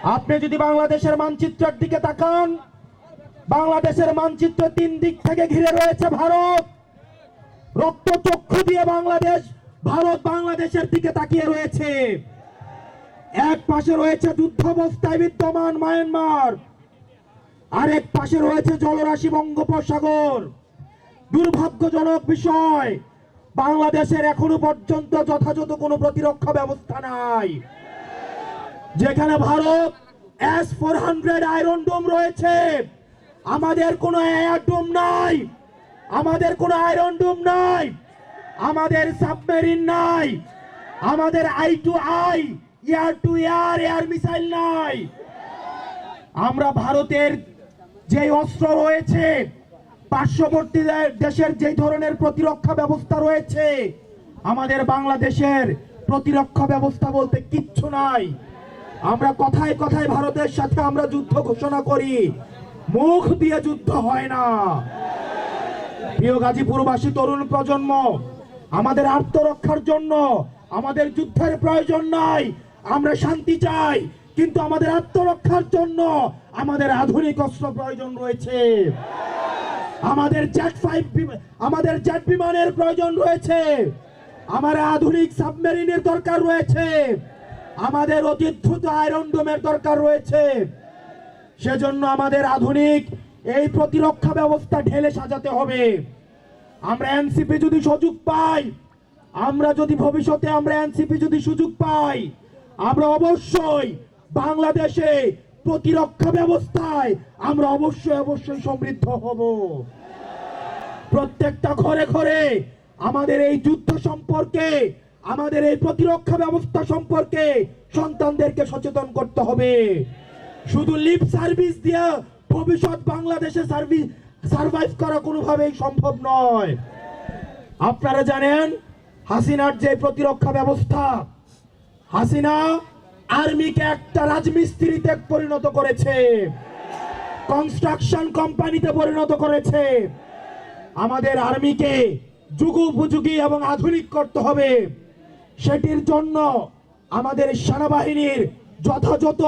আপনি যদি বাংলাদেশের মানচিত্রের দিকে তাকান, বাংলাদেশের মানচিত্র তিন দিক থেকে ঘিরে রয়েছে ভারত। রক্তচক্ষু দিয়ে ভারত বাংলাদেশের দিকে তাকিয়ে রয়েছে। এক পাশে রয়েছে যুদ্ধাবস্থায় বিদ্যমান মায়ানমার, আরেক পাশে রয়েছে জলরাশি বঙ্গোপসাগর। দুর্ভাগ্যজনক বিষয়, বাংলাদেশের এখনো পর্যন্ত যথাযথ কোনো প্রতিরক্ষা ব্যবস্থা নাই। যেখানে ভারত S-400 আয়রন ডোম রয়েছে, আমাদের কোনো এয়ার ডোম নাই, আমাদের কোনো আয়রন ডোম নাই, আমাদের সাবমেরিন নাই, আমাদের I-to-I air two air missile নাই। আমরা ভারতের যে অস্ত্র রয়েছে, পার্শ্ববর্তী দেশের যে ধরনের প্রতিরক্ষা ব্যবস্থা রয়েছে, আমাদের বাংলাদেশের প্রতিরক্ষা ব্যবস্থা বলতে কিচ্ছু নাই। আমরা কথায় কথায় ভারতের সাথে আমরা যুদ্ধ ঘোষণা করি, মুখ দিয়ে যুদ্ধ হয় না। প্রিয় গাজীপুরবাসী তরুণ প্রজন্ম, আমাদের আত্মরক্ষার জন্য আমাদের যুদ্ধের প্রয়োজন নাই। আমরা শান্তি চাই, কিন্তু আমাদের আত্মরক্ষার জন্য আমাদের আধুনিক অস্ত্র প্রয়োজন রয়েছে। আমাদের জেট বিমানের প্রয়োজন রয়েছে, আমার আধুনিক সাবমেরিনের দরকার রয়েছে, আমাদের অতি দ্রুত আয়রন ডোমের দরকার রয়েছে। সেজন্য আমাদের আধুনিক এই প্রতিরক্ষা ব্যবস্থা ঢেলে সাজাতে হবে। আমরা এনসিপি যদি সুযোগ পাই, আমরা যদি ভবিষ্যতে এনসিপি যদি সুযোগ পাই, আমরা অবশ্যই বাংলাদেশে প্রতিরক্ষা ব্যবস্থায় আমরা অবশ্যই সমৃদ্ধ হব। প্রত্যেকটা ঘরে ঘরে আমাদের এই যুদ্ধ সম্পর্কে, আমাদের এই প্রতিরক্ষা ব্যবস্থা সম্পর্কে সন্তানদেরকে সচেতন করতে হবে। শুধু লিপ সার্ভিস দিয়ে ভবিষ্যৎ বাংলাদেশে সার্ভাইভ করা কোনোভাবেই সম্ভব নয়। আপনারা জানেন, হাসিনার যে প্রতিরক্ষা ব্যবস্থা, হাসিনা আর্মিকে একটা রাজমিস্ত্রিতে পরিণত করেছে, কনস্ট্রাকশন কোম্পানিতে পরিণত করেছে। আমাদের আর্মিকে যুগোপযোগী এবং আধুনিক করতে হবে। সেটির জন্য আমাদের সেনাবাহিনীর যথাযথ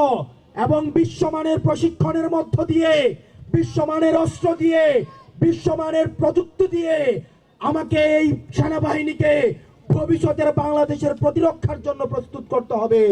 এবং বিশ্বমানের প্রশিক্ষণের মধ্য দিয়ে, বিশ্বমানের অস্ত্র দিয়ে, বিশ্বমানের প্রযুক্তি দিয়ে আমাকে এই সেনাবাহিনীকে ভবিষ্যতের বাংলাদেশের প্রতিরক্ষার জন্য প্রস্তুত করতে হবে।